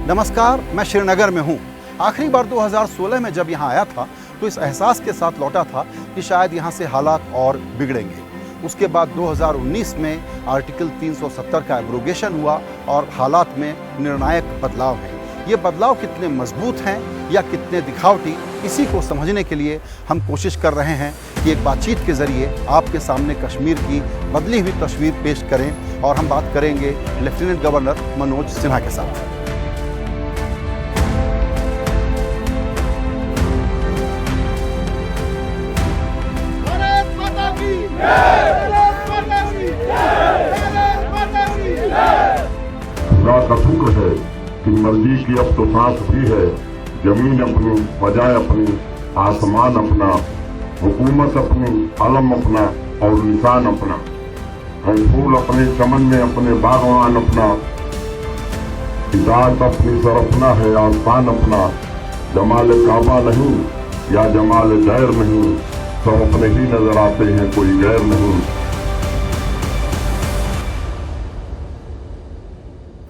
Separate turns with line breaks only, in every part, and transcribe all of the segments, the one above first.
नमस्कार, मैं श्रीनगर में हूँ। आखिरी बार 2016 में जब यहाँ आया था तो इस एहसास के साथ लौटा था कि शायद यहाँ से हालात और बिगड़ेंगे। उसके बाद 2019 में आर्टिकल 370 का एब्रोगेशन हुआ और हालात में निर्णायक बदलाव हैं। ये बदलाव कितने मजबूत हैं या कितने दिखावटी, इसी को समझने के लिए हम कोशिश कर रहे हैं कि एक बातचीत के ज़रिए आपके सामने कश्मीर की बदली हुई तस्वीर पेश करें। और हम बात करेंगे लेफ्टिनेंट गवर्नर मनोज सिन्हा के साथ।
खुदा का शुक्र है कि मर्जी की अब तो सांस भी है, जमीन अपनी, फजाएं अपनी, आसमान अपना, हुकूमत अपनी, अलम अपना और निशान अपना। हम फूल अपने चमन में, अपने बागवान अपना, हिदायत अपनी सरपना है, आसान अपना। जमाल काबा नहीं या जमाल गैर नहीं, सब अपने ही नजर आते हैं, कोई गैर नहीं।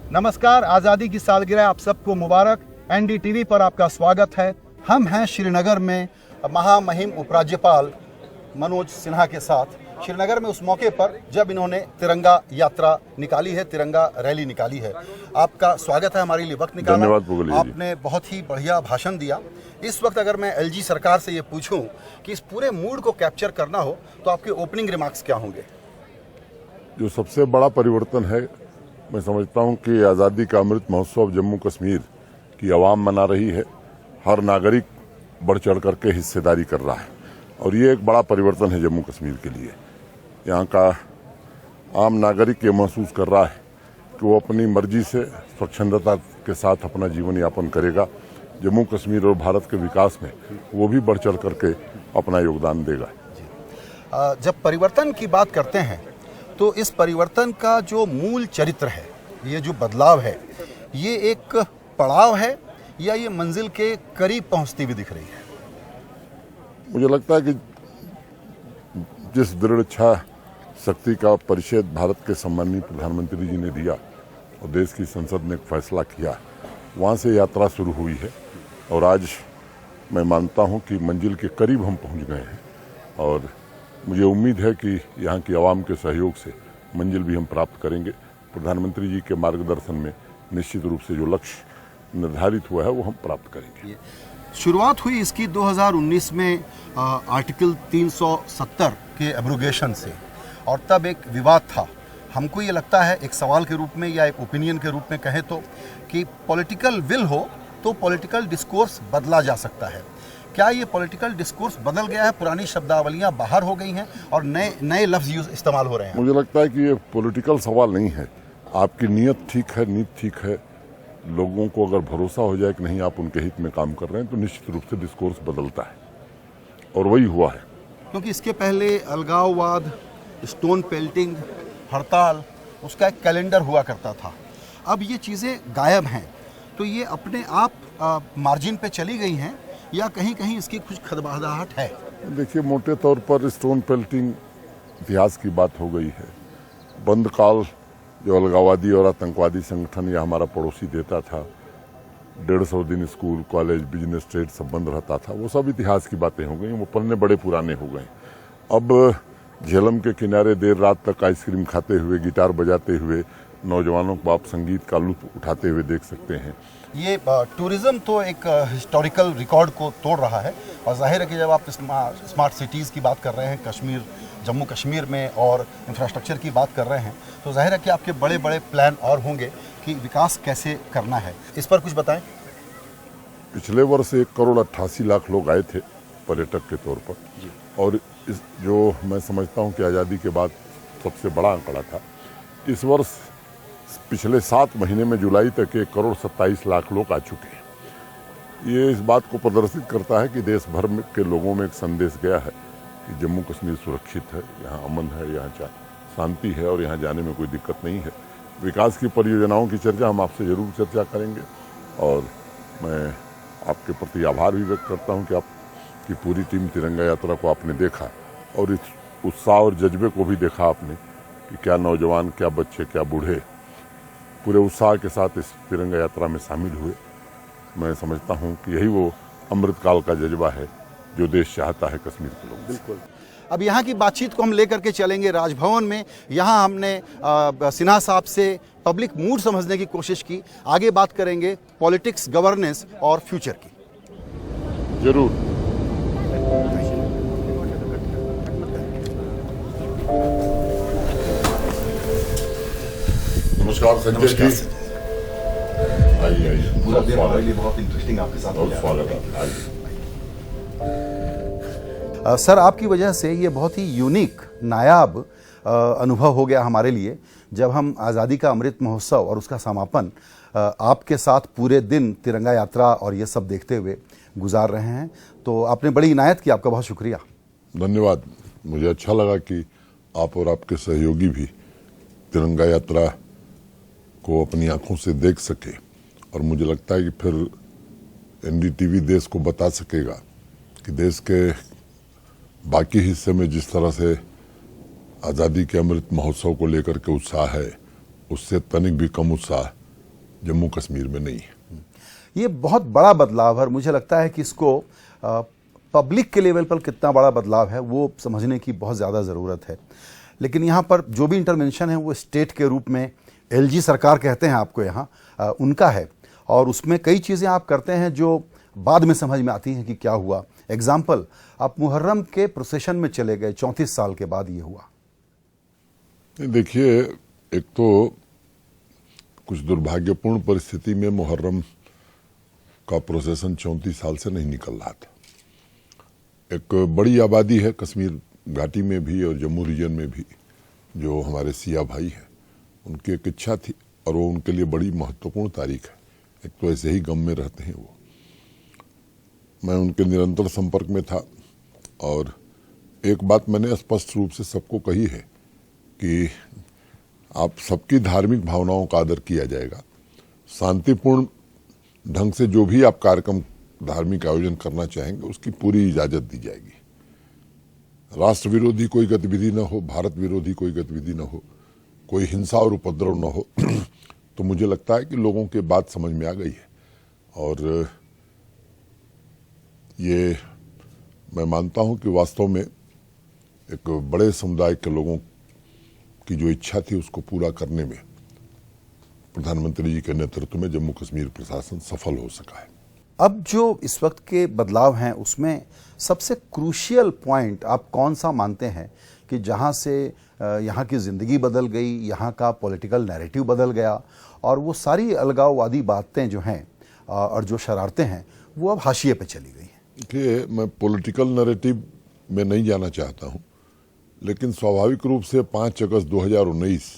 नमस्कार, आज़ादी की सालगिरह आप सबको मुबारक। एनडीटीवी पर आपका स्वागत है। हम हैं श्रीनगर में महामहिम उपराज्यपाल मनोज सिन्हा के साथ। श्रीनगर में उस मौके पर जब इन्होंने तिरंगा यात्रा निकाली है, तिरंगा रैली निकाली है। आपका स्वागत है, हमारे लिए वक्त निकाला।
धन्यवाद।
आपने बहुत ही बढ़िया भाषण दिया। इस वक्त अगर मैं एलजी सरकार से ये पूछूं कि इस पूरे मूड को कैप्चर करना हो तो आपके ओपनिंग रिमार्क्स क्या होंगे?
जो सबसे बड़ा परिवर्तन है, मैं समझता हूं कि आज़ादी का अमृत महोत्सव जम्मू कश्मीर की आवाम मना रही है। हर नागरिक बढ़ चढ़ करके हिस्सेदारी कर रहा है और ये एक बड़ा परिवर्तन है जम्मू कश्मीर के लिए। यहाँ का आम नागरिक ये महसूस कर रहा है कि वो अपनी मर्जी से स्वच्छंदता के साथ अपना जीवन यापन करेगा। जम्मू कश्मीर और भारत के विकास में वो भी बढ़ चढ़ करके अपना योगदान देगा।
जब परिवर्तन की बात करते हैं तो इस परिवर्तन का जो मूल चरित्र है, ये जो बदलाव है, ये एक पड़ाव है या ये मंजिल के करीब पहुंचती हुई दिख रही है?
मुझे लगता है कि जिस दृढ़ इच्छा शक्ति का परिचय भारत के सम्माननीय प्रधानमंत्री जी ने दिया और देश की संसद ने एक फैसला किया, वहाँ से यात्रा शुरू हुई है और आज मैं मानता हूँ कि मंजिल के करीब हम पहुँच गए हैं। और मुझे उम्मीद है कि यहाँ की आवाम के सहयोग से मंजिल भी हम प्राप्त करेंगे। प्रधानमंत्री जी के मार्गदर्शन में निश्चित रूप से जो लक्ष्य निर्धारित हुआ है वो हम प्राप्त करेंगे।
शुरुआत हुई इसकी 2019 में आर्टिकल 370 के एब्रोगेशन से, और तब एक विवाद था। हमको ये लगता है, एक सवाल के रूप में या एक ओपिनियन के रूप में कहें तो, कि पॉलिटिकल विल हो तो पॉलिटिकल डिस्कोर्स बदला जा सकता है। क्या ये पॉलिटिकल डिस्कोर्स बदल गया है? पुरानी शब्दावलियां बाहर हो गई हैं और नए लफ्ज इस्तेमाल हो रहे हैं?
मुझे लगता है कि ये पॉलिटिकल सवाल नहीं है। आपकी नीयत ठीक है, नीति ठीक है, लोगों को अगर भरोसा हो जाए कि नहीं आप उनके हित में काम कर रहे हैं तो निश्चित रूप से डिस्कोर्स बदलता है और वही हुआ है।
क्योंकि इसके पहले अलगाववाद, स्टोन पेल्टिंग, हड़ताल, उसका एक कैलेंडर हुआ करता था। अब ये चीज़ें गायब हैं, तो ये अपने आप मार्जिन पे चली गई हैं या कहीं कहीं इसकी कुछ खदबदाहट है?
देखिए, मोटे तौर पर स्टोन पेल्टिंग इतिहास की बात हो गई है। बंद काल जो अलगाववादी और आतंकवादी संगठन या हमारा पड़ोसी देता था, 150 दिन स्कूल, कॉलेज, बिजनेस, ट्रेड सब बंद रहता था, वो सब इतिहास की बातें हो गई, वो पन्ने बड़े पुराने हो गए। अब झेलम के किनारे देर रात तक आइसक्रीम खाते हुए, गिटार बजाते हुए नौजवानों को आप संगीत का लुत्फ उठाते हुए देख सकते हैं।
ये टूरिज्म तो एक हिस्टोरिकल रिकॉर्ड को तोड़ रहा है और जाहिर है कि जब आप स्मार्ट सिटीज़ की बात कर रहे हैं जम्मू कश्मीर में और इंफ्रास्ट्रक्चर की बात कर रहे हैं, तो जाहिर है कि आपके बड़े बड़े प्लान और होंगे कि विकास कैसे करना है। इस पर कुछ बताएं।
पिछले वर्ष 1,88,00,000 लोग आए थे पर्यटक के तौर पर, और इस जो मैं समझता हूं कि आज़ादी के बाद सबसे बड़ा आंकड़ा था। इस वर्ष पिछले 7 महीने में जुलाई तक 1,27,00,000 लोग आ चुके हैं। ये इस बात को प्रदर्शित करता है कि देश भर के लोगों में एक संदेश गया है कि जम्मू कश्मीर सुरक्षित है, यहाँ अमन है, यहाँ शांति है और यहाँ जाने में कोई दिक्कत नहीं है। विकास की परियोजनाओं की चर्चा हम आपसे जरूर चर्चा करेंगे और मैं आपके प्रति आभार भी व्यक्त करता हूँ कि आपकी पूरी टीम तिरंगा यात्रा को आपने देखा और इस उत्साह और जज्बे को भी देखा आपने कि क्या नौजवान, क्या बच्चे, क्या बूढ़े पूरे उत्साह के साथ इस तिरंगा यात्रा में शामिल हुए। मैं समझता हूँ कि यही वो अमृतकाल का जज्बा है जो देश चाहता है कश्मीर के लोग।
बिल्कुल। अब यहाँ की बातचीत को हम लेकर के चलेंगे राजभवन में। यहाँ हमने सिन्हा साहब से पब्लिक मूड समझने की कोशिश की। आगे बात करेंगे पॉलिटिक्स, गवर्नेंस और फ्यूचर की।
जरूर। नमस्कार संजय जी। आइए आइए।
पूरा दिन हमारे लिए बहुत इंटरेस्टिंग आपके साथ
बहुत स्वागत है। आइए।
सर, आपकी वजह से ये बहुत ही यूनिक, नायाब अनुभव हो गया हमारे लिए जब हम आज़ादी का अमृत महोत्सव और उसका समापन आपके साथ पूरे दिन तिरंगा यात्रा और ये सब देखते हुए गुजार रहे हैं। तो आपने बड़ी इनायत की, आपका बहुत शुक्रिया।
धन्यवाद। मुझे अच्छा लगा कि आप और आपके सहयोगी भी तिरंगा यात्रा को अपनी आंखों से देख सके, और मुझे लगता है कि फिर एनडीटीवी देश को बता सकेगा कि देश के बाकी हिस्से में जिस तरह से आज़ादी के अमृत महोत्सव को लेकर के उत्साह है, उससे तनिक भी कम उत्साह जम्मू कश्मीर में नहीं है।
ये बहुत बड़ा बदलाव है और मुझे लगता है कि इसको पब्लिक के लेवल पर कितना बड़ा बदलाव है वो समझने की बहुत ज़्यादा ज़रूरत है। लेकिन यहाँ पर जो भी इंटरवेंशन है वो स्टेट के रूप में, एलजी सरकार कहते हैं आपको यहाँ, उनका है, और उसमें कई चीज़ें आप करते हैं जो बाद में समझ में आती हैं कि क्या हुआ। एग्जाम्पल, आप मुहर्रम के प्रोसेशन में चले गए, 34 साल के बाद ये हुआ।
देखिए, एक तो कुछ दुर्भाग्यपूर्ण परिस्थिति में मुहर्रम का प्रोसेसन 34 साल से नहीं निकल रहा था। एक बड़ी आबादी है कश्मीर घाटी में भी और जम्मू रीजन में भी, जो हमारे सिया भाई हैं, उनकी एक इच्छा थी और वो उनके लिए बड़ी महत्वपूर्ण तारीख है। एक तो ऐसे ही गम में रहते हैं वो। मैं उनके निरंतर संपर्क में था और एक बात मैंने स्पष्ट रूप से सबको कही है कि आप सबकी धार्मिक भावनाओं का आदर किया जाएगा। शांतिपूर्ण ढंग से जो भी आप कार्यक्रम धार्मिक आयोजन करना चाहेंगे उसकी पूरी इजाजत दी जाएगी। राष्ट्र विरोधी कोई गतिविधि न हो, भारत विरोधी कोई गतिविधि न हो, कोई हिंसा और उपद्रव न हो। तो मुझे लगता है कि लोगों के बात समझ में आ गई है और ये मैं मानता हूं कि वास्तव में एक बड़े समुदाय के लोगों की जो इच्छा थी उसको पूरा करने में प्रधानमंत्री जी के नेतृत्व में जम्मू कश्मीर प्रशासन सफल हो सका है।
अब जो इस वक्त के बदलाव हैं उसमें सबसे क्रूशियल पॉइंट आप कौन सा मानते हैं कि जहां से यहाँ की ज़िंदगी बदल गई, यहाँ का पॉलिटिकल नैरेटिव बदल गया और वो सारी अलगाववादी बातें जो हैं और जो शरारतें हैं वो अब हाशिए पे चली गई हैं?
देखिए, मैं पॉलिटिकल नैरेटिव में नहीं जाना चाहता हूं, लेकिन स्वाभाविक रूप से 5 अगस्त 2019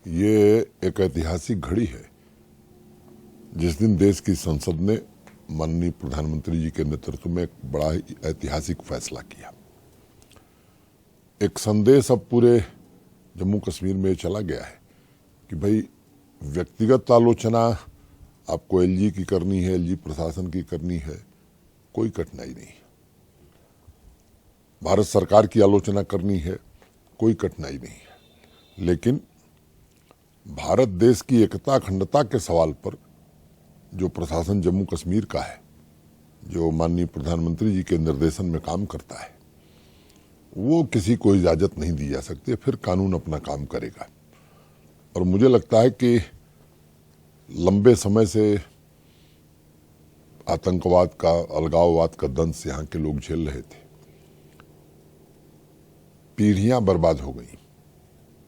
ये एक ऐतिहासिक घड़ी है जिस दिन देश की संसद ने माननीय प्रधानमंत्री जी के नेतृत्व में एक बड़ा ही ऐतिहासिक फैसला किया। एक संदेश अब पूरे जम्मू कश्मीर में चला गया है कि भाई व्यक्तिगत आलोचना आपको एलजी की करनी है, एलजी प्रशासन की करनी है, कोई कठिनाई नहीं। भारत सरकार की आलोचना करनी है, कोई कठिनाई नहीं है। लेकिन भारत देश की एकता अखंडता के सवाल पर जो प्रशासन जम्मू कश्मीर का है, जो माननीय प्रधानमंत्री जी के निर्देशन में काम करता है, वो किसी को इजाजत नहीं दी जा सकती। फिर कानून अपना काम करेगा। और मुझे लगता है कि लंबे समय से आतंकवाद का, अलगाववाद का दंश यहाँ के लोग झेल रहे थे। पीढ़ियां बर्बाद हो गई,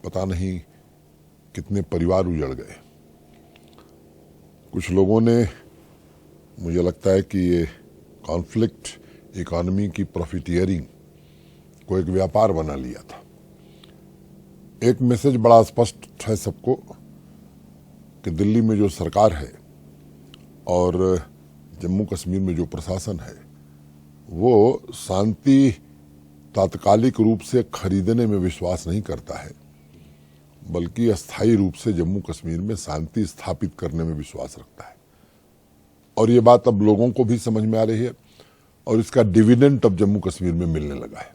पता नहीं कितने परिवार उजड़ गए। कुछ लोगों ने, मुझे लगता है कि ये कॉन्फ्लिक्ट इकोनॉमी की प्रॉफिटियरिंग को एक व्यापार बना लिया था। एक मैसेज बड़ा स्पष्ट है सबको कि दिल्ली में जो सरकार है और जम्मू कश्मीर में जो प्रशासन है वो शांति तात्कालिक रूप से खरीदने में विश्वास नहीं करता है, बल्कि अस्थायी रूप से जम्मू कश्मीर में शांति स्थापित करने में विश्वास रखता है। और ये बात अब लोगों को भी समझ में आ रही है और इसका डिविडेंड अब जम्मू कश्मीर में मिलने लगा है।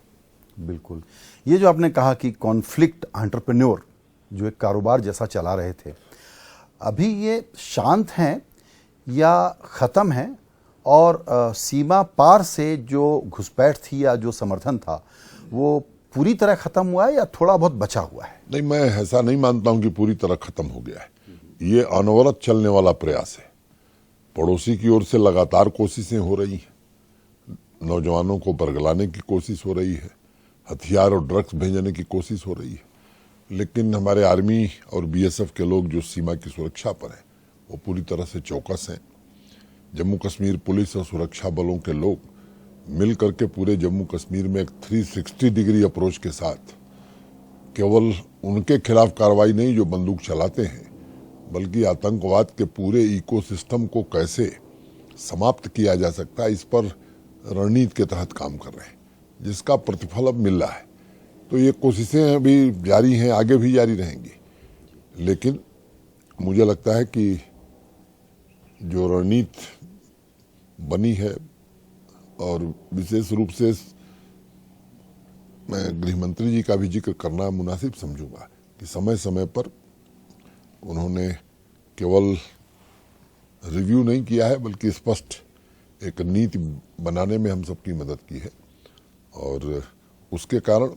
बिल्कुल। ये जो आपने कहा कि कॉन्फ्लिक्ट एंटरप्रेन्योर जो एक कारोबार जैसा चला रहे थे, अभी ये शांत हैं या ख़त्म हैं, और सीमा पार से जो घुसपैठ थी या जो समर्थन था वो पूरी तरह ख़त्म हुआ है या थोड़ा बहुत बचा हुआ है?
नहीं, मैं ऐसा नहीं मानता हूं कि पूरी तरह खत्म हो गया है। ये अनवरत चलने वाला प्रयास है। पड़ोसी की ओर से लगातार कोशिशें हो रही हैं, नौजवानों को बरगलाने की कोशिश हो रही है, हथियार और ड्रग्स भेजने की कोशिश हो रही है, लेकिन हमारे आर्मी और बीएसएफ के लोग जो सीमा की सुरक्षा पर हैं वो पूरी तरह से चौकस हैं। जम्मू कश्मीर पुलिस और सुरक्षा बलों के लोग मिल करके पूरे जम्मू कश्मीर में एक 360 डिग्री अप्रोच के साथ केवल उनके खिलाफ कार्रवाई नहीं जो बंदूक चलाते हैं, बल्कि आतंकवाद के पूरे इकोसिस्टम को कैसे समाप्त किया जा सकता है इस पर रणनीति के तहत काम कर रहे हैं, जिसका प्रतिफल अब मिल रहा है। तो ये कोशिशें अभी जारी हैं, आगे भी जारी रहेंगी, लेकिन मुझे लगता है कि जो रणनीति बनी है, और विशेष रूप से मैं गृह मंत्री जी का भी जिक्र करना मुनासिब समझूंगा कि समय समय पर उन्होंने केवल रिव्यू नहीं किया है बल्कि स्पष्ट एक नीति बनाने में हम सबकी मदद की है, और उसके कारण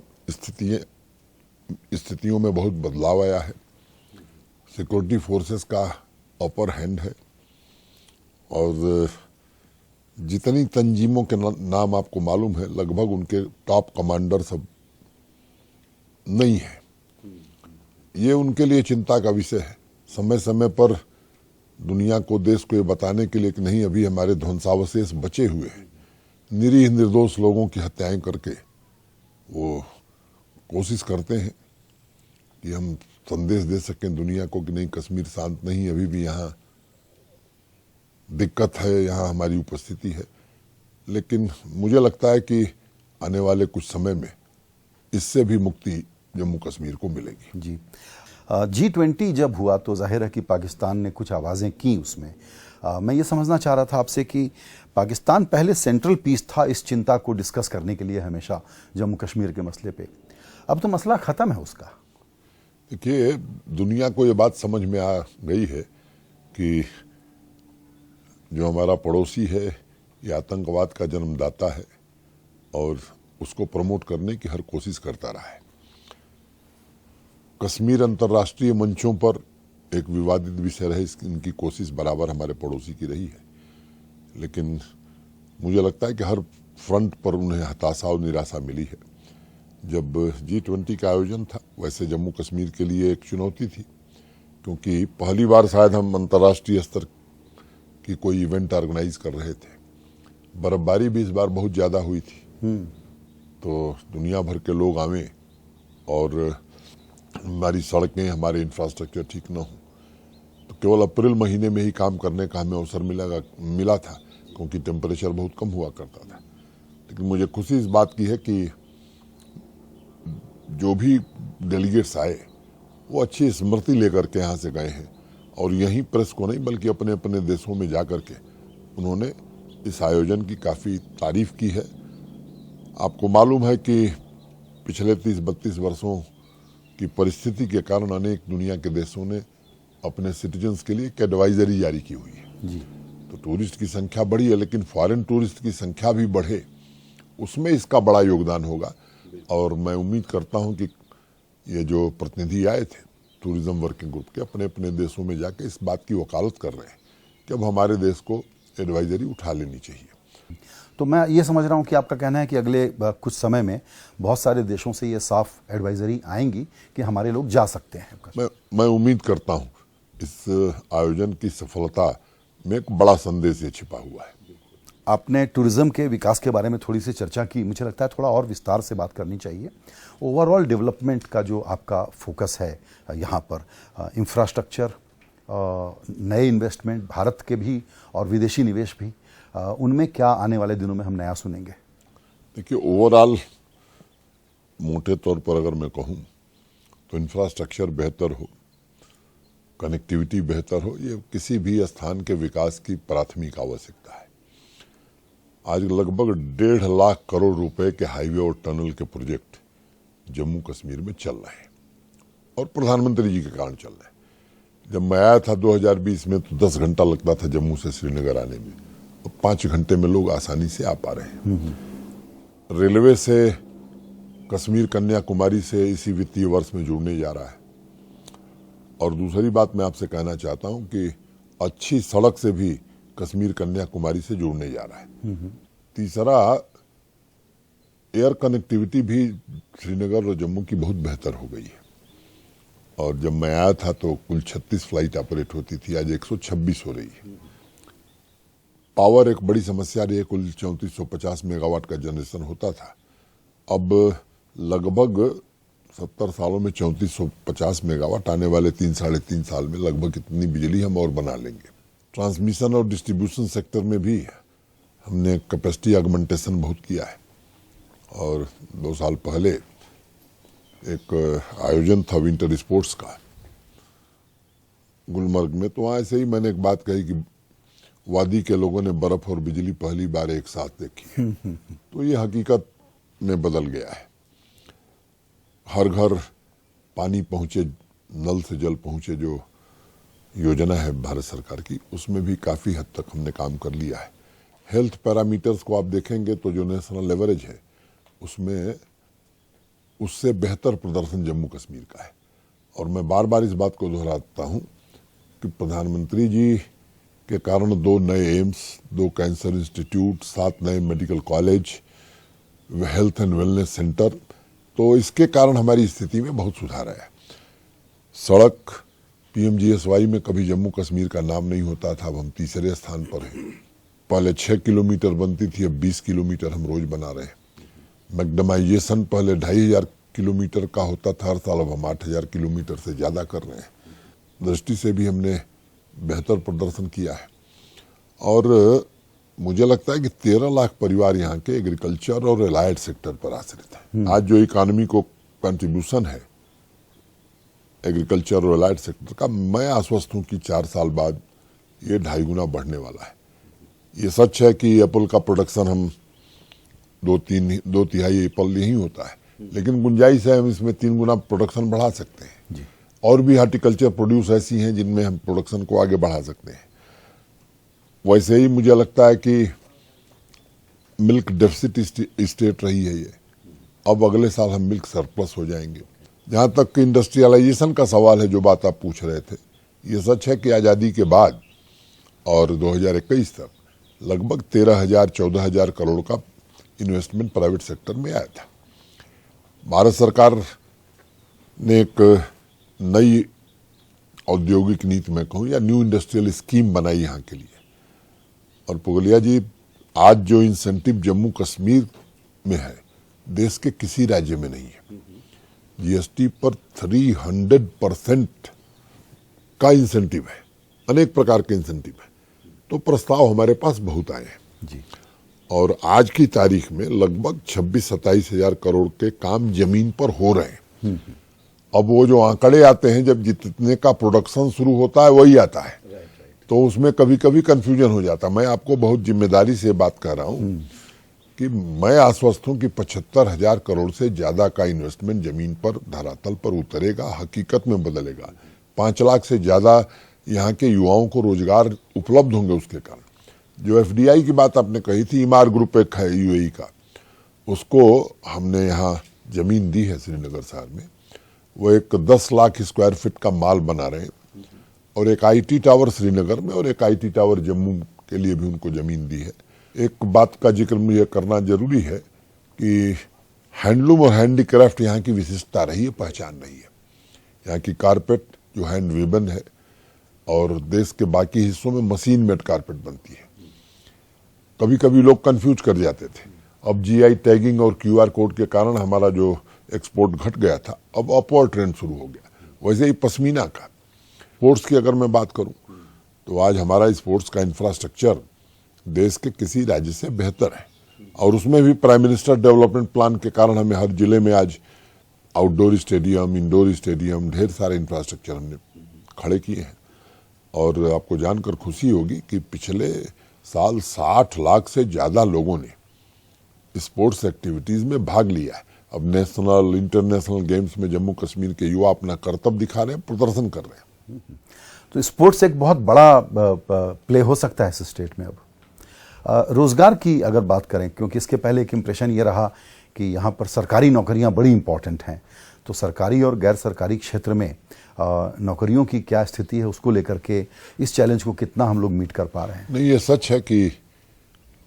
स्थितियों में बहुत बदलाव आया है। सिक्योरिटी फोर्सेस का अपर हैंड है, और जितनी तंजीमों के नाम आपको मालूम है लगभग उनके टॉप कमांडर सब नहीं है। ये उनके लिए चिंता का विषय है। समय समय पर दुनिया को, देश को ये बताने के लिए कि नहीं, अभी हमारे ध्वंसावशेष बचे हुए हैं, निरीह निर्दोष लोगों की हत्याएं करके वो कोशिश करते हैं कि हम संदेश दे सकें दुनिया को कि नहीं, कश्मीर शांत नहीं, अभी भी यहाँ दिक्कत है, यहाँ हमारी उपस्थिति है। लेकिन मुझे लगता है कि आने वाले कुछ समय में इससे भी मुक्ति जम्मू कश्मीर को मिलेगी।
जी, G20 जब हुआ तो जाहिर है कि पाकिस्तान ने कुछ आवाज़ें की उसमें। मैं ये समझना चाह रहा था आपसे कि पाकिस्तान पहले सेंट्रल पीस था इस चिंता को डिस्कस करने के लिए हमेशा जम्मू कश्मीर के मसले पे, अब तो मसला ख़त्म है उसका।
देखिए, दुनिया को ये बात समझ में आ गई है कि जो हमारा पड़ोसी है ये आतंकवाद का जन्मदाता है और उसको प्रमोट करने की हर कोशिश करता रहा है। कश्मीर अंतर्राष्ट्रीय मंचों पर एक विवादित विषय रहे, इनकी कोशिश बराबर हमारे पड़ोसी की रही है, लेकिन मुझे लगता है कि हर फ्रंट पर उन्हें हताशा और निराशा मिली है। जब G20 का आयोजन था, वैसे जम्मू कश्मीर के लिए एक चुनौती थी, क्योंकि पहली बार शायद हम अंतर्राष्ट्रीय स्तर की कोई इवेंट ऑर्गेनाइज कर रहे थे। बर्फबारी भी इस बार बहुत ज़्यादा हुई थी, तो दुनिया भर के लोग आवे और हमारी सड़कें, हमारे इंफ्रास्ट्रक्चर ठीक न हो, तो केवल अप्रैल महीने में ही काम करने का हमें अवसर मिला था, क्योंकि टेम्परेचर बहुत कम हुआ करता था। लेकिन मुझे खुशी इस बात की है कि जो भी डेलीगेट्स आए वो अच्छी स्मृति लेकर के यहाँ से गए हैं, और यहीं प्रेस को नहीं बल्कि अपने अपने देशों में जा कर के उन्होंने इस आयोजन की काफ़ी तारीफ की है। आपको मालूम है कि पिछले 30-32 वर्षों की परिस्थिति के कारण अनेक दुनिया के देशों ने अपने सिटीजन्स के लिए एक एडवाइजरी जारी की हुई है
जी।
तो टूरिस्ट की संख्या बढ़ी है, लेकिन फॉरेन टूरिस्ट की संख्या भी बढ़े, उसमें इसका बड़ा योगदान होगा। और मैं उम्मीद करता हूं कि ये जो प्रतिनिधि आए थे टूरिज्म वर्किंग ग्रुप के, अपने अपने देशों में जाके इस बात की वकालत कर रहे हैं कि अब हमारे देश को एडवाइजरी उठा लेनी चाहिए।
तो मैं ये समझ रहा हूँ कि आपका कहना है कि अगले कुछ समय में बहुत सारे देशों से ये साफ एडवाइजरी आएंगी कि हमारे लोग जा सकते हैं।
मैं उम्मीद करता हूँ इस आयोजन की सफलता में एक बड़ा संदेश ये छिपा हुआ है।
आपने टूरिज्म के विकास के बारे में थोड़ी सी चर्चा की, मुझे लगता है थोड़ा और विस्तार से बात करनी चाहिए। ओवरऑल डेवलपमेंट का जो आपका फोकस है यहाँ पर, इंफ्रास्ट्रक्चर, नए इन्वेस्टमेंट भारत के भी और विदेशी निवेश भी, उनमें क्या आने वाले दिनों में हम नया सुनेंगे?
देखिए, ओवरऑल मोटे तौर पर अगर मैं कहूँ तो इंफ्रास्ट्रक्चर बेहतर हो, कनेक्टिविटी बेहतर हो, ये किसी भी स्थान के विकास की प्राथमिक आवश्यकता है। आज लगभग 1.5 लाख करोड़ रुपए के हाईवे और टनल के प्रोजेक्ट जम्मू कश्मीर में चल रहे हैं और प्रधानमंत्री जी के कारण चल रहे हैं। जब मैं आया था 2020 में तो 10 घंटा लगता था जम्मू से श्रीनगर आने में, तो 5 घंटे में लोग आसानी से आ पा रहे हैं। रेलवे से कश्मीर कन्याकुमारी से इसी वित्तीय वर्ष में जुड़ने जा रहा है। और दूसरी बात मैं आपसे कहना चाहता हूं कि अच्छी सड़क से भी कश्मीर कन्याकुमारी से जुड़ने जा रहा है। तीसरा, एयर कनेक्टिविटी भी श्रीनगर और जम्मू की बहुत बेहतर हो गई है। और जब मैं आया था तो कुल 36 फ्लाइट ऑपरेट होती थी, आज 126 हो रही है। पावर एक बड़ी समस्या रही है, कुल 3450 मेगावाट का जनरेशन होता था, अब लगभग 70 सालों में 3450 मेगावाट, आने वाले 3-3.5 साल में लगभग इतनी बिजली हम और बना लेंगे। ट्रांसमिशन और डिस्ट्रीब्यूशन सेक्टर में भी हमने कैपेसिटी ऑगमेंटेशन बहुत किया है। और 2 साल पहले एक आयोजन था विंटर स्पोर्ट्स का गुलमर्ग में, तो वहाँ ऐसे ही मैंने एक बात कही कि वादी के लोगों ने बर्फ और बिजली पहली बार एक साथ देखी है। तो ये हकीकत में बदल गया है। हर घर पानी पहुंचे, नल से जल पहुंचे जो योजना है भारत सरकार की, उसमें भी काफ़ी हद तक हमने काम कर लिया है। हेल्थ पैरामीटर्स को आप देखेंगे तो जो नेशनल एवरेज है उसमें उससे बेहतर प्रदर्शन जम्मू कश्मीर का है। और मैं बार बार इस बात को दोहराता हूं कि प्रधानमंत्री जी के कारण 2 नए एम्स, 2 कैंसर इंस्टीट्यूट, 7 नए medical college, health and wellness centre, तो इसके कारण हमारी स्थिति में बहुत सुधार आया। सड़क PMGSY में कभी जम्मू कश्मीर का नाम नहीं होता था, अब हम तीसरे स्थान पर हैं। पहले 6 किलोमीटर बनती थी, अब 20 किलोमीटर हम रोज बना रहे हैं। मैग्डमाइजेशन पहले 2500 किलोमीटर का होता था हर साल, अब हम 8000 किलोमीटर से ज़्यादा कर रहे हैं। दृष्टि से भी हमने बेहतर प्रदर्शन किया है। और मुझे लगता है कि 13 लाख परिवार यहाँ के एग्रीकल्चर और एलाइड सेक्टर पर आश्रित है। आज जो इकोनॉमी को कंट्रीब्यूशन है एग्रीकल्चर और एलाइड सेक्टर का, मैं आश्वस्त हूँ कि 4 साल बाद ये 2.5 गुना बढ़ने वाला है। ये सच है कि एप्पल का प्रोडक्शन हम 2 तिहाई एप्पल यही होता है, लेकिन गुंजाइश है हम इसमें 3 गुना प्रोडक्शन बढ़ा सकते हैं जी। और भी हार्टिकल्चर प्रोड्यूस ऐसी हैं जिनमें हम प्रोडक्शन को आगे बढ़ा सकते हैं। वैसे ही मुझे लगता है कि मिल्क डेफिसिट स्टेट रही है ये, अब अगले साल हम मिल्क सरप्लस हो जाएंगे। जहाँ तक कि इंडस्ट्रियलाइजेशन का सवाल है, जो बात आप पूछ रहे थे, ये सच है कि आज़ादी के बाद और 2021 तक लगभग 13,000-14,000 करोड़ का इन्वेस्टमेंट प्राइवेट सेक्टर में आया था। भारत सरकार ने एक नई औद्योगिक नीति में कहूँ या न्यू इंडस्ट्रियल स्कीम बनाई यहाँ के लिए। और पुगलिया जी, आज जो इंसेंटिव जम्मू कश्मीर में है देश के किसी राज्य में नहीं है। GST पर 300% का इंसेंटिव है, अनेक प्रकार के इंसेंटिव है। तो प्रस्ताव हमारे पास बहुत आए हैं जी। और आज की तारीख में लगभग 26-27 हजार करोड़ के काम जमीन पर हो रहे हैं। अब वो जो आंकड़े आते हैं, जब जितने का प्रोडक्शन शुरू होता है वही आता है, तो उसमें कभी कभी कंफ्यूजन हो जाता है। मैं आपको बहुत जिम्मेदारी से बात कर रहा हूं कि मैं आश्वस्त हूं कि 75,000 करोड़ से ज्यादा का इन्वेस्टमेंट जमीन पर, धरातल पर उतरेगा, हकीकत में बदलेगा। 5 लाख से ज्यादा यहाँ के युवाओं को रोजगार उपलब्ध होंगे उसके कारण। जो FDI की बात आपने कही थी, इमार ग्रुप एक है UAE का, उसको हमने यहाँ जमीन दी है श्रीनगर शहर में। वो एक 10 लाख स्क्वायर फीट का माल बना रहे हैं, और एक IT टावर श्रीनगर में और एक IT टावर जम्मू के लिए भी उनको जमीन दी है। एक बात का जिक्र मुझे करना जरूरी है कि हैंडलूम और हैंडीक्राफ्ट यहाँ की विशिष्टता रही है, पहचान रही है। यहाँ की कारपेट जो हैंड वीवन है, और देश के बाकी हिस्सों में मशीन मेड कारपेट बनती है। कभी कभी लोग कंफ्यूज कर जाते थे। अब GI टैगिंग और QR कोड के कारण हमारा जो एक्सपोर्ट घट गया था, अब अपवर्ड ट्रेंड शुरू हो गया। वैसे ही पश्मीना का, स्पोर्ट्स की अगर मैं बात करूं तो आज हमारा स्पोर्ट्स का इंफ्रास्ट्रक्चर देश के किसी राज्य से बेहतर है। और उसमें भी प्राइम मिनिस्टर डेवलपमेंट प्लान के कारण हमें हर जिले में आज आउटडोर स्टेडियम, इंडोर स्टेडियम, ढेर सारे इंफ्रास्ट्रक्चर हमने खड़े किए हैं। और आपको जानकर खुशी होगी कि पिछले साल 60 लाख से ज़्यादा लोगों ने स्पोर्ट्स एक्टिविटीज़ में भाग लिया है। अब नेशनल इंटरनेशनल गेम्स में जम्मू कश्मीर के युवा अपना करतब दिखा रहे हैं, प्रदर्शन कर रहे हैं।
तो स्पोर्ट्स एक बहुत बड़ा प्ले हो सकता है इस स्टेट में अब। रोजगार की अगर बात करें, क्योंकि इसके पहले एक इम्प्रेशन ये रहा कि यहाँ पर सरकारी नौकरियाँ बड़ी इंपॉर्टेंट हैं, तो सरकारी और गैर सरकारी क्षेत्र में नौकरियों की क्या स्थिति है, उसको लेकर के इस चैलेंज को कितना हम लोग मीट कर पा रहे हैं?
नहीं, ये सच है कि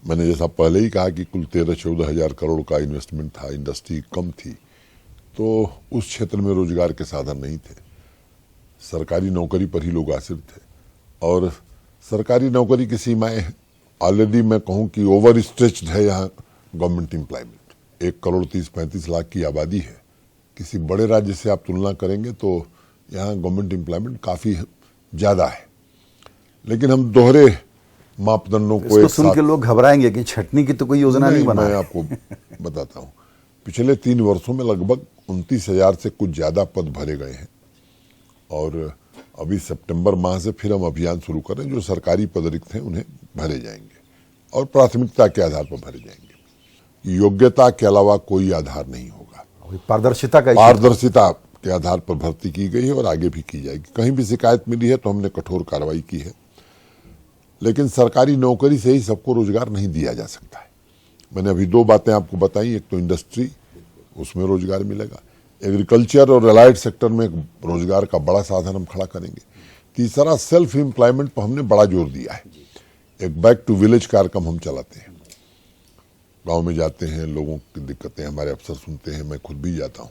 मैंने जैसा पहले ही कहा कि कुल 13-14 हजार करोड़ का इन्वेस्टमेंट था, इंडस्ट्री कम थी, तो उस क्षेत्र में रोजगार के साधन नहीं थे, सरकारी नौकरी पर ही लोग आश्रित थे। और सरकारी नौकरी की सीमाएं ऑलरेडी मैं कहूं कि ओवर स्ट्रेच्ड है। यहाँ गवर्नमेंट एम्प्लॉयमेंट 1,30-35 लाख की आबादी है, किसी बड़े राज्य से आप तुलना करेंगे तो यहाँ गवर्नमेंट एम्प्लॉयमेंट काफी ज्यादा है। लेकिन हम दोहरे मापदंडों को एक
सुन के लोग घबराएंगे कि छटनी की तो कोई योजना नहीं बना।
मैं आपको बताता हूँ, पिछले 3 वर्षों में लगभग 29,000 से कुछ ज्यादा पद भरे गए हैं, और अभी सितंबर माह से फिर हम अभियान शुरू करें, जो सरकारी पद रिक्त हैं उन्हें भरे जाएंगे और प्राथमिकता के आधार पर भरे जाएंगे। योग्यता के अलावा कोई आधार नहीं होगा।
पारदर्शिता
के आधार पर भर्ती की गई है और आगे भी की जाएगी। कहीं भी शिकायत मिली है तो हमने कठोर कार्रवाई की है। लेकिन सरकारी नौकरी से ही सबको रोजगार नहीं दिया जा सकता है। मैंने अभी 2 बातें आपको बताई, एक तो इंडस्ट्री, उसमें रोजगार मिलेगा, एग्रीकल्चर और एलाइड सेक्टर में रोजगार का बड़ा साधन हम खड़ा करेंगे। तीसरा, सेल्फ एम्प्लॉयमेंट पर हमने बड़ा जोर दिया है। एक बैक टू विलेज कार्यक्रम हम चलाते हैं, गांव में जाते हैं, लोगों की दिक्कतें हमारे अफसर सुनते हैं, मैं खुद भी जाता हूं।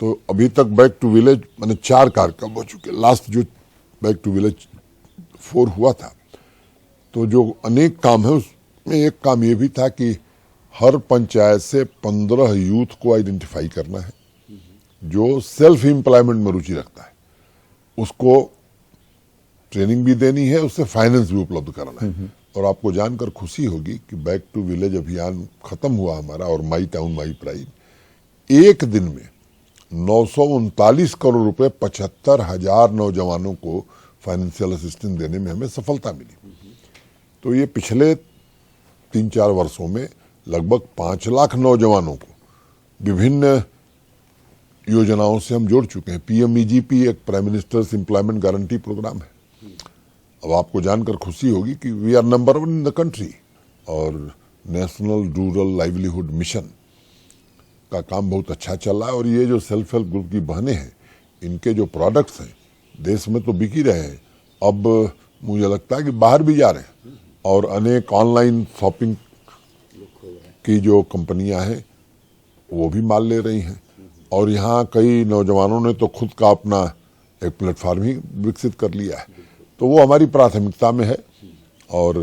तो अभी तक बैक टू विलेज मैंने 4 कार्यक्रम हो चुके। लास्ट जो बैक टू विलेज 4 हुआ था, तो जो अनेक काम है उसमें एक काम ये भी था कि हर पंचायत से 15 यूथ को आइडेंटिफाई करना है जो सेल्फ एम्प्लॉयमेंट में रुचि रखता है, उसको ट्रेनिंग भी देनी है, उससे फाइनेंस भी उपलब्ध कराना है। और आपको जानकर खुशी होगी कि बैक टू विलेज अभियान खत्म हुआ हमारा, और माई टाउन माई प्राइड, एक दिन में 939 करोड़ रुपए 75,000 नौजवानों को फाइनेंशियल असिस्टेंस देने में हमें सफलता मिली। तो ये पिछले 3-4 वर्षों में लगभग 5 लाख नौजवानों को विभिन्न योजनाओं से हम जोड़ चुके हैं। PMEGP एक prime minister's employment guarantee programme है। अब आपको जानकर खुशी होगी कि we are number 1 in the country. और नेशनल रूरल लाइवलीहुड मिशन का काम बहुत अच्छा चल रहा है। और ये जो सेल्फ हेल्प ग्रुप की बहनें हैं, इनके जो प्रोडक्ट्स हैं देश में तो बिक ही रहे हैं, अब मुझे लगता है कि बाहर भी जा रहे हैं। और अनेक ऑनलाइन शॉपिंग की जो कंपनियां हैं वो भी माल ले रही हैं। और यहाँ कई नौजवानों ने तो खुद का अपना एक प्लेटफॉर्म ही विकसित कर लिया है। तो वो हमारी प्राथमिकता में है। और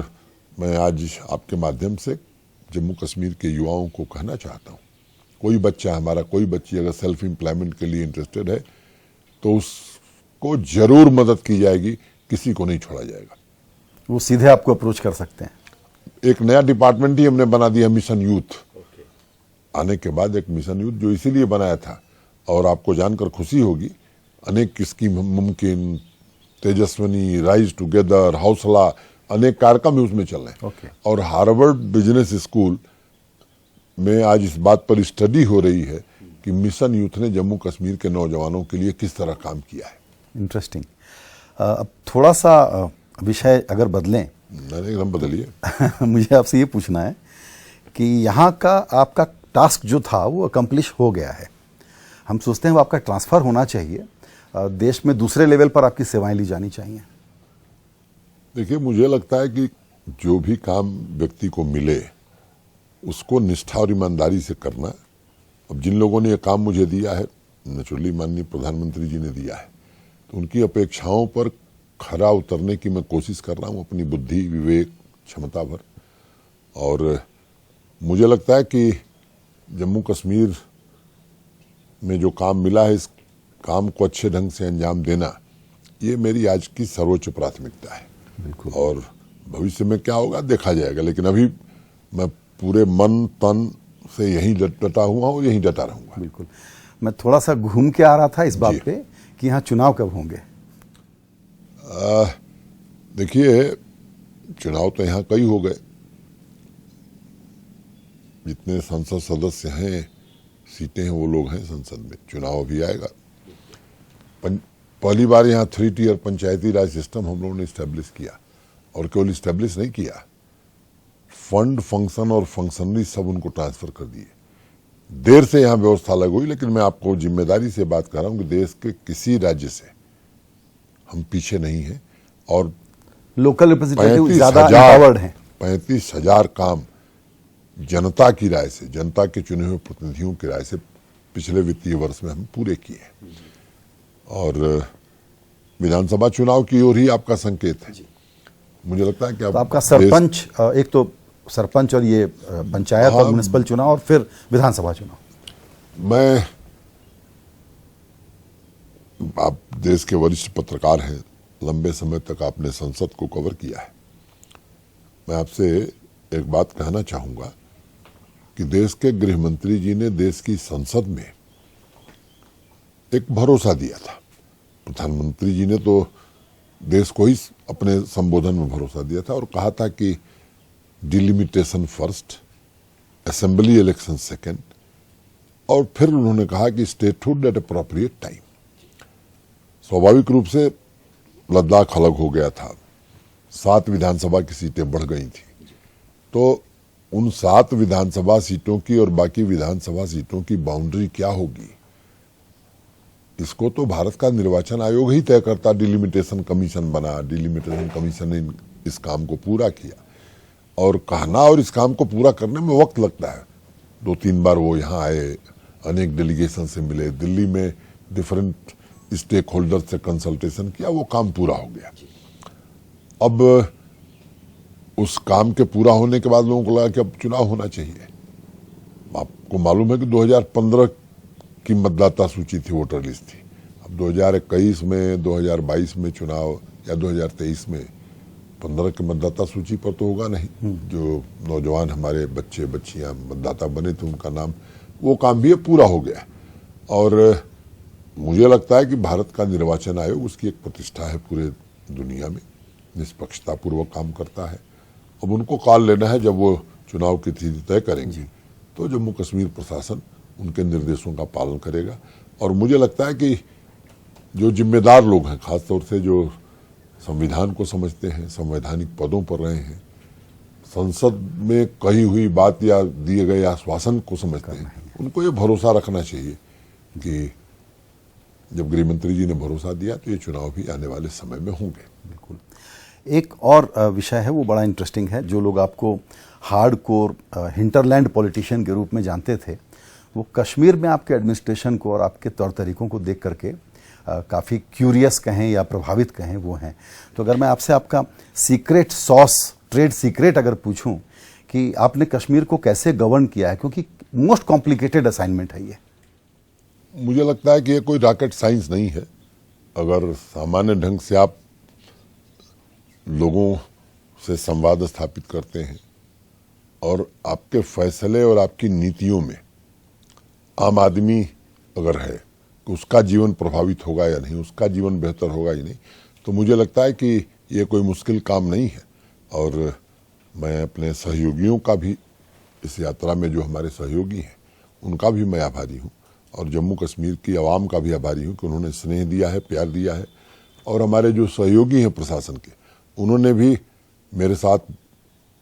मैं आज आपके माध्यम से जम्मू कश्मीर के युवाओं को कहना चाहता हूँ, कोई बच्चा हमारा, कोई बच्ची अगर सेल्फ एम्प्लॉयमेंट के लिए इंटरेस्टेड है तो उसको जरूर मदद की जाएगी, किसी को नहीं छोड़ा जाएगा।
वो सीधे आपको अप्रोच कर सकते हैं। एक
नया डिपार्टमेंट ही हमने बना दिया, मिशन यूथ। आने के बाद एक मिशन यूथ जो इसीलिए बनाया था, और आपको जानकर खुशी होगी, अनेक स्कीम मुमकिन, तेजस्विनी, राइज टुगेदर, हौसला, अनेक कार्यक्रम ही उसमें चल रहे हैं। और हार्वर्ड बिजनेस स्कूल में आज इस बात पर स्टडी हो रही है कि मिशन यूथ ने जम्मू कश्मीर के नौजवानों के लिए किस तरह काम किया है।
इंटरेस्टिंग। अब थोड़ा सा विषय अगर बदलें,
एकदम बदलिए।
मुझे आपसे ये पूछना है कि यहाँ का आपका टास्क जो था वो अकम्प्लिश हो गया है। हम सोचते हैं वो आपका ट्रांसफ़र होना चाहिए, देश में दूसरे लेवल पर आपकी सेवाएं ली जानी चाहिए।
देखिए, मुझे लगता है कि जो भी काम व्यक्ति को मिले उसको निष्ठा और ईमानदारी से करना। अब जिन लोगों ने ये काम मुझे दिया है, नेचुरली माननीय प्रधानमंत्री जी ने दिया है, तो उनकी अपेक्षाओं पर खरा उतरने की मैं कोशिश कर रहा हूँ अपनी बुद्धि, विवेक, क्षमता भर। और मुझे लगता है कि जम्मू कश्मीर में जो काम मिला है, इस काम को अच्छे ढंग से अंजाम देना, ये मेरी आज की सर्वोच्च प्राथमिकता है। और भविष्य में क्या होगा देखा जाएगा, लेकिन अभी मैं पूरे मन तन से यहीं डटा हुआ और यहीं डटा रहूंगा।
बिल्कुल। मैं थोड़ा सा घूम के आ रहा था इस बात पे कि यहाँ चुनाव कब होंगे।
देखिए, चुनाव तो यहाँ कई हो गए, जितने संसद सदस्य हैं, सीटें हैं, वो लोग हैं संसद में। चुनाव अभी आएगा। पहली बार यहाँ 3 टियर पंचायती राज सिस्टम हम लोगों ने इस्टेब्लिश किया, और केवल इस्टेब्लिश नहीं किया, फंड, फंक्शन और फंक्शनरी सब उनको ट्रांसफर कर दिए। देर से यहाँ व्यवस्था लागू हुई, लेकिन मैं आपको जिम्मेदारी से बात कर रहा हूँ कि देश के किसी राज्य से हम पीछे नहीं हैं, और
लोकल रिप्रेजेंटेटिव ज्यादा एम्पावर्ड हैं।
35,000 काम जनता की राय से, जनता के चुने हुए प्रतिनिधियों की राय से पिछले वित्तीय वर्ष में हम पूरे किए हैं। और विधानसभा चुनाव की ओर ही आपका संकेत है। मुझे लगता है कि
तो आपका सरपंच, एक तो सरपंच और ये पंचायत और म्युनिसिपल चुनाव और फिर विधानसभा चुनाव।
मैं, आप देश के वरिष्ठ पत्रकार हैं, लंबे समय तक आपने संसद को कवर किया है। मैं आपसे एक बात कहना चाहूंगा कि देश के गृह मंत्री जी ने देश की संसद में एक भरोसा दिया था। प्रधानमंत्री जी ने तो देश को ही अपने संबोधन में भरोसा दिया था और कहा था कि delimitation first, assembly election second, और फिर उन्होंने कहा कि स्टेटहुड एट अप्रोप्रिएट टाइम। स्वाभाविक रूप से लद्दाख अलग हो गया था, 7 विधानसभा की सीटें बढ़ गई थी, तो उन 7 विधानसभा सीटों की और बाकी विधानसभा सीटों की बाउंड्री क्या होगी, इसको तो भारत का निर्वाचन आयोग ही तय करता। डिलिमिटेशन कमीशन बना, डिलिमिटेशन कमीशन ने इस काम को पूरा किया, और कहना और इस काम को पूरा करने में वक्त लगता है। 2-3 बार वो यहाँ आए, अनेक डेलीगेशन से मिले, दिल्ली में डिफरेंट स्टेक होल्डर से कंसल्टेशन किया, वो काम पूरा हो गया। अब उस काम के पूरा होने के बाद लोगों को लगा कि अब चुनाव होना चाहिए। आपको मालूम है कि 2015 की मतदाता सूची थी, वोटर लिस्ट थी। अब 2021 में, 2022 में चुनाव, या 2023 में 15 के मतदाता सूची पर तो होगा नहीं। जो नौजवान हमारे बच्चे बच्चियां मतदाता बने थे, उनका नाम, वो काम भी पूरा हो गया। और मुझे लगता है कि भारत का निर्वाचन आयोग, उसकी एक प्रतिष्ठा है पूरे दुनिया में, निष्पक्षतापूर्वक काम करता है। अब उनको कॉल लेना है, जब वो चुनाव की तिथि तय करेंगे तो जम्मू कश्मीर प्रशासन उनके निर्देशों का पालन करेगा। और मुझे लगता है कि जो जिम्मेदार लोग हैं, खासतौर से जो संविधान को समझते हैं, संवैधानिक पदों पर रहे हैं, संसद में कही हुई बात या दिए गए आश्वासन को समझते हैं, उनको ये भरोसा रखना चाहिए कि जब गृह मंत्री जी ने भरोसा दिया तो ये चुनाव भी आने वाले समय में होंगे।
बिल्कुल। एक और विषय है, वो बड़ा इंटरेस्टिंग है। जो लोग आपको हार्ड कोर हिंटरलैंड पॉलिटिशियन के रूप में जानते थे, वो कश्मीर में आपके एडमिनिस्ट्रेशन को और आपके तौर तरीकों को देख करके काफ़ी क्यूरियस कहें या प्रभावित कहें, वो हैं। तो अगर मैं आपसे आपका सीक्रेट सॉस, ट्रेड सीक्रेट अगर पूछूं कि आपने कश्मीर को कैसे गवर्न किया है, क्योंकि मोस्ट कॉम्प्लिकेटेड असाइनमेंट है ये।
मुझे लगता है कि ये कोई रॉकेट साइंस नहीं है। अगर सामान्य ढंग से आप लोगों से संवाद स्थापित करते हैं और आपके फैसले और आपकी नीतियों में आम आदमी अगर है कि उसका जीवन प्रभावित होगा या नहीं, उसका जीवन बेहतर होगा या नहीं, तो मुझे लगता है कि ये कोई मुश्किल काम नहीं है। और मैं अपने सहयोगियों का भी, इस यात्रा में जो हमारे सहयोगी हैं उनका भी मैं आभारी हूँ, और जम्मू कश्मीर की आवाम का भी आभारी हूँ कि उन्होंने स्नेह दिया है, प्यार दिया है। और हमारे जो सहयोगी हैं प्रशासन के, उन्होंने भी मेरे साथ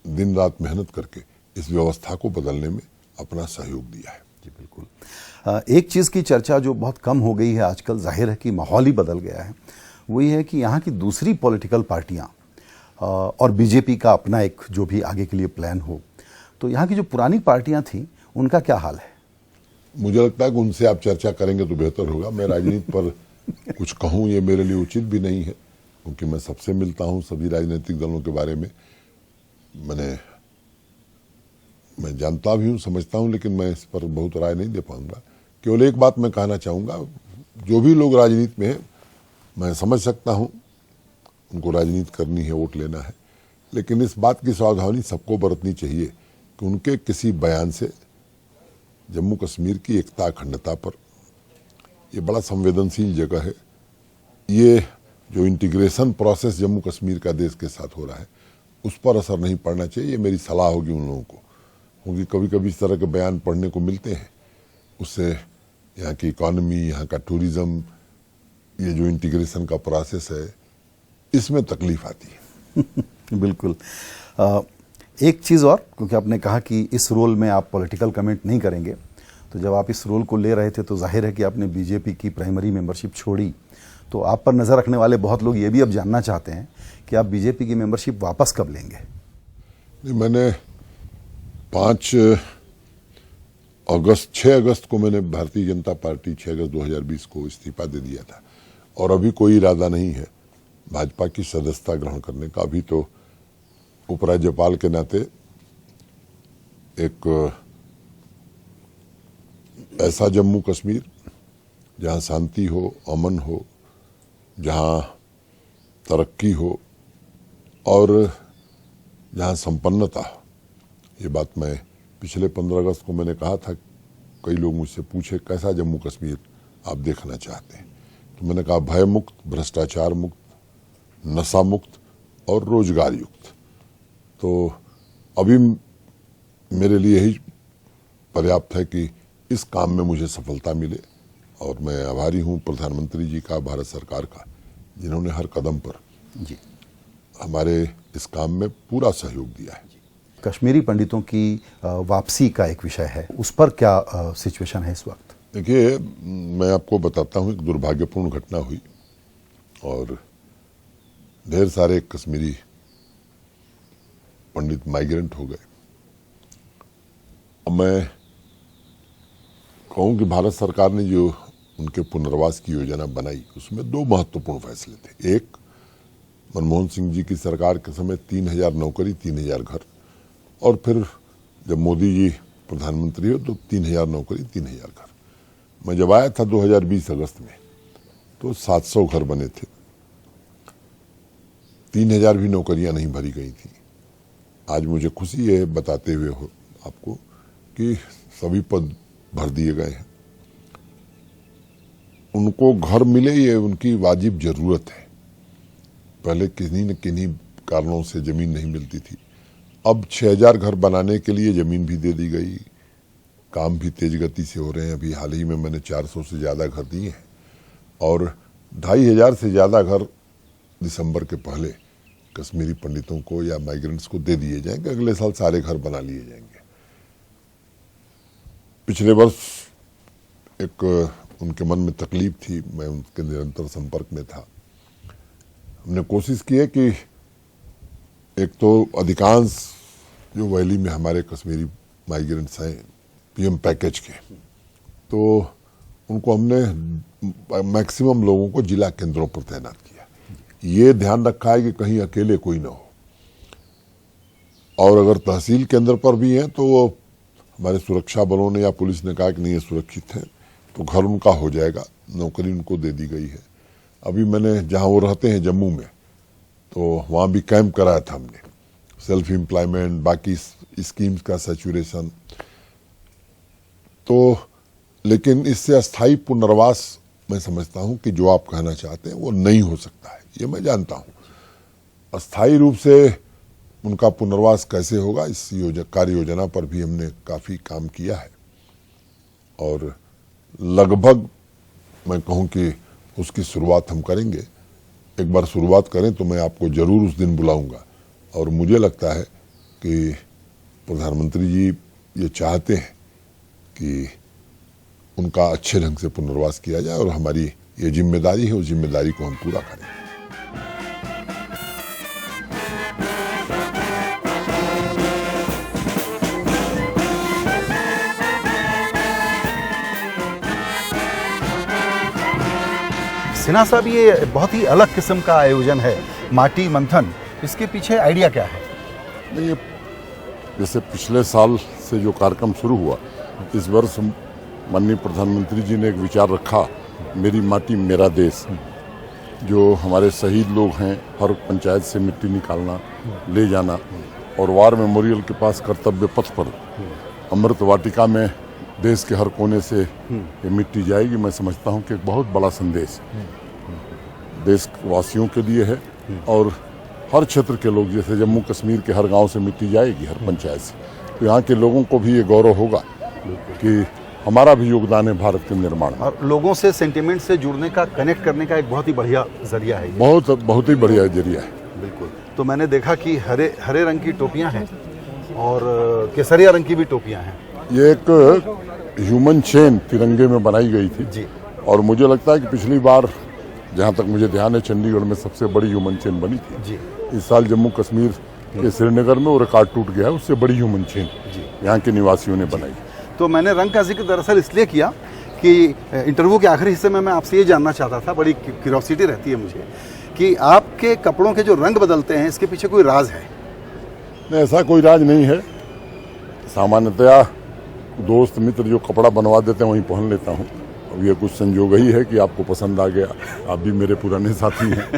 दिन रात मेहनत करके इस व्यवस्था को बदलने में अपना सहयोग दिया है।
जी बिल्कुल। एक चीज़ की चर्चा जो बहुत कम हो गई है आजकल, जाहिर है कि माहौल ही बदल गया है, वो ये है कि यहाँ की दूसरी पॉलिटिकल पार्टियाँ और बीजेपी का अपना एक जो भी आगे के लिए प्लान हो, तो यहाँ की जो पुरानी पार्टियाँ थीं उनका क्या हाल है?
मुझे लगता है कि उनसे आप चर्चा करेंगे तो बेहतर होगा। मैं राजनीति पर कुछ कहूँ ये मेरे लिए उचित भी नहीं है, क्योंकि मैं सबसे मिलता हूँ, सभी राजनीतिक दलों के बारे में मैं जानता भी हूँ, समझता हूँ, लेकिन मैं इस पर बहुत राय नहीं दे पाऊंगा। केवल एक बात मैं कहना चाहूँगा, जो भी लोग राजनीति में हैं, मैं समझ सकता हूँ उनको राजनीति करनी है, वोट लेना है, लेकिन इस बात की सावधानी सबको बरतनी चाहिए कि उनके किसी बयान से जम्मू कश्मीर की एकता अखंडता पर, ये बड़ा संवेदनशील जगह है, ये जो इंटीग्रेशन प्रोसेस जम्मू कश्मीर का देश के साथ हो रहा है, उस पर असर नहीं पड़ना चाहिए। ये मेरी सलाह होगी उन लोगों को, क्योंकि कभी कभी इस तरह के बयान पढ़ने को मिलते हैं, उससे यहाँ की इकॉनमी, यहाँ का टूरिज्म, ये जो इंटीग्रेशन का प्रोसेस है इसमें तकलीफ आती है।
बिल्कुल। एक चीज़ और, क्योंकि आपने कहा कि इस रोल में आप पॉलिटिकल कमेंट नहीं करेंगे, तो जब आप इस रोल को ले रहे थे तो जाहिर है कि आपने बीजेपी की प्राइमरी मेंबरशिप छोड़ी, तो आप पर नज़र रखने वाले बहुत लोग ये भी अब जानना चाहते हैं कि आप बीजेपी की मेंबरशिप वापस कब लेंगे?
मैंने 6 अगस्त को मैंने भारतीय जनता पार्टी 6 अगस्त 2020 को इस्तीफा दे दिया था और अभी कोई इरादा नहीं है भाजपा की सदस्यता ग्रहण करने का। अभी तो उपराज्यपाल के नाते एक ऐसा जम्मू कश्मीर जहां शांति हो, अमन हो, जहां तरक्की हो और जहां संपन्नता हो, ये बात मैं पिछले 15 अगस्त को मैंने कहा था। कई लोग मुझसे पूछे कैसा जम्मू कश्मीर आप देखना चाहते हैं, तो मैंने कहा भय मुक्त, भ्रष्टाचार मुक्त, नशा मुक्त और रोजगार युक्त। तो अभी मेरे लिए यही पर्याप्त है कि इस काम में मुझे सफलता मिले और मैं आभारी हूं प्रधानमंत्री जी का, भारत सरकार का, जिन्होंने हर कदम पर
जी
हमारे इस काम में पूरा सहयोग दिया है।
कश्मीरी पंडितों की वापसी का एक विषय है, उस पर क्या सिचुएशन है इस वक्त?
देखिए, मैं आपको बताता हूं, एक दुर्भाग्यपूर्ण घटना हुई और ढेर सारे कश्मीरी पंडित माइग्रेंट हो गए। अब मैं कहूं कि भारत सरकार ने जो उनके पुनर्वास की योजना बनाई उसमें 2 महत्वपूर्ण फैसले थे। एक, मनमोहन सिंह जी की सरकार के समय 3000 नौकरी, 3000 घर, और फिर जब मोदी जी प्रधानमंत्री हो तो 3000 नौकरी, 3000 घर। मैं जब आया था 2020 अगस्त में तो 700 घर बने थे, 3000 भी नौकरियां नहीं भरी गई थी। आज मुझे खुशी है बताते हुए हो आपको कि सभी पद भर दिए गए हैं। उनको घर मिले, ये उनकी वाजिब जरूरत है। पहले किन्हीं न किन्हीं कारणों से जमीन नहीं मिलती थी, अब 6000 घर बनाने के लिए जमीन भी दे दी गई, काम भी तेज गति से हो रहे हैं। अभी हाल ही में मैंने 400 से ज्यादा घर दिए हैं और 2500 से ज्यादा घर दिसंबर के पहले कश्मीरी पंडितों को या माइग्रेंट्स को दे दिए जाएंगे। अगले साल सारे घर बना लिए जाएंगे। पिछले वर्ष एक उनके मन में तकलीफ थी, मैं उनके निरंतर संपर्क में था। हमने कोशिश की है कि एक तो अधिकांश जो वैली में हमारे कश्मीरी माइग्रेंट्स हैं पीएम पैकेज के, तो उनको हमने मैक्सिमम लोगों को जिला केंद्रों पर तैनात किया। ये ध्यान रखा है कि कहीं अकेले कोई ना हो, और अगर तहसील केंद्र पर भी हैं तो वो हमारे सुरक्षा बलों ने या पुलिस ने कहा कि नहीं ये सुरक्षित है, तो घर उनका हो जाएगा, नौकरी उनको दे दी गई है। अभी मैंने जहां वो रहते हैं जम्मू में, तो वहां भी कैंप कराया था हमने, सेल्फ एम्प्लॉयमेंट, बाकी स्कीम्स का सैचुरेशन। तो लेकिन इससे अस्थायी पुनर्वास मैं समझता हूं कि जो आप कहना चाहते हैं वो नहीं हो सकता है, ये मैं जानता हूं। अस्थायी रूप से उनका पुनर्वास कैसे होगा, इस कार्य योजना पर भी हमने काफी काम किया है और लगभग मैं कहूं कि उसकी शुरुआत हम करेंगे। एक बार शुरुआत करें तो मैं आपको जरूर उस दिन बुलाऊंगा, और मुझे लगता है कि प्रधानमंत्री जी ये चाहते हैं कि उनका अच्छे ढंग से पुनर्वास किया जाए और हमारी ये जिम्मेदारी है, उस जिम्मेदारी को हम पूरा करें।
सिन्हा साहब, ये बहुत ही अलग किस्म का आयोजन है, माटी मंथन, इसके पीछे आइडिया क्या है?
नहीं, ये जैसे पिछले साल से जो कार्यक्रम शुरू हुआ, इस वर्ष माननीय प्रधानमंत्री जी ने एक विचार रखा, मेरी माटी मेरा देश। जो हमारे शहीद लोग हैं, हर पंचायत से मिट्टी निकालना, ले जाना, और वार मेमोरियल के पास कर्तव्य पथ पर अमृत वाटिका में देश के हर कोने से ये मिट्टी जाएगी। मैं समझता हूँ कि एक बहुत बड़ा संदेश देशवासियों के लिए है, और हर क्षेत्र के लोग, जैसे जम्मू कश्मीर के हर गांव से मिट्टी जाएगी, हर पंचायत से, तो यहाँ के लोगों को भी ये गौरव होगा कि हमारा भी योगदान है भारत के निर्माण में।
और लोगों से सेंटिमेंट से जुड़ने का, कनेक्ट करने का एक बहुत ही बढ़िया जरिया है ये।
बहुत ही बढ़िया जरिया है।
बिल्कुल। तो मैंने देखा कि हरे रंग की टोपियां हैं और केसरिया रंग की भी टोपियां हैं।
ये एक ह्यूमन चेन तिरंगे में बनाई गई थी
जी।
और मुझे लगता है कि पिछली बार, जहाँ तक मुझे ध्यान है, चंडीगढ़ में सबसे बड़ी ह्यूमन चेन बनी थी।
जी।
इस साल जम्मू कश्मीर के श्रीनगर में वो रिकॉर्ड टूट गया है, उससे बड़ी ह्यूमन चेन यहाँ के निवासियों ने बनाई।
तो मैंने रंग का जिक्र दरअसल इसलिए किया कि इंटरव्यू के आखिरी हिस्से में मैं आपसे ये जानना चाहता था, बड़ी क्यूरियोसिटी रहती है मुझे, कि आपके कपड़ों के जो रंग बदलते हैं, इसके पीछे कोई राज है?
नहीं, ऐसा कोई राज नहीं है। सामान्यतया दोस्त मित्र जो कपड़ा बनवा देते हैं वहीं पहन लेता हूँ। अब ये कुछ संजोग ही है कि आपको पसंद आ गया, आप भी मेरे पुराने साथी हैं।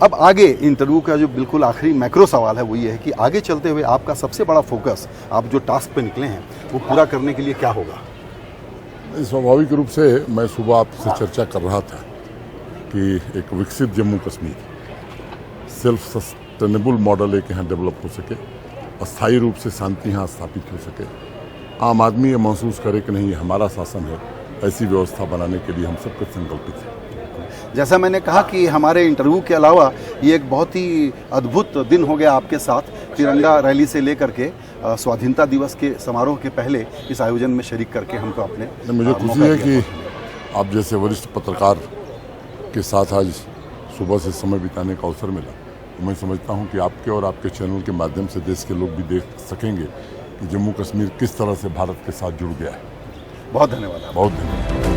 अब आगे इंटरव्यू का जो बिल्कुल आखिरी मैक्रो सवाल है वो ये है कि आगे चलते हुए आपका सबसे बड़ा फोकस, आप जो टास्क पे निकले हैं, वो पूरा करने के लिए क्या होगा?
स्वाभाविक रूप से मैं सुबह आपसे चर्चा कर रहा था कि एक विकसित Jammu Kashmir, self sustainable model एक यहाँ डेवलप हो सके, अस्थायी रूप से शांति यहाँ स्थापित हो सके, आम आदमी ये महसूस करे कि नहीं, ये हमारा शासन है, ऐसी व्यवस्था बनाने के लिए हम सबके संकल्पित हैं।
जैसा मैंने कहा कि हमारे इंटरव्यू के अलावा ये एक बहुत ही अद्भुत दिन हो गया आपके साथ, तिरंगा रैली से लेकर के स्वाधीनता दिवस के समारोह के पहले इस आयोजन में शरीक करके हमको अपने
मुझे खुशी है कि आप जैसे वरिष्ठ पत्रकार के साथ आज सुबह से समय बिताने का अवसर मिला। मैं समझता हूं कि आपके और आपके चैनल के माध्यम से देश के लोग भी देख सकेंगे कि जम्मू कश्मीर किस तरह से भारत के साथ जुड़ गया है।
बहुत धन्यवाद।
बहुत धन्यवाद।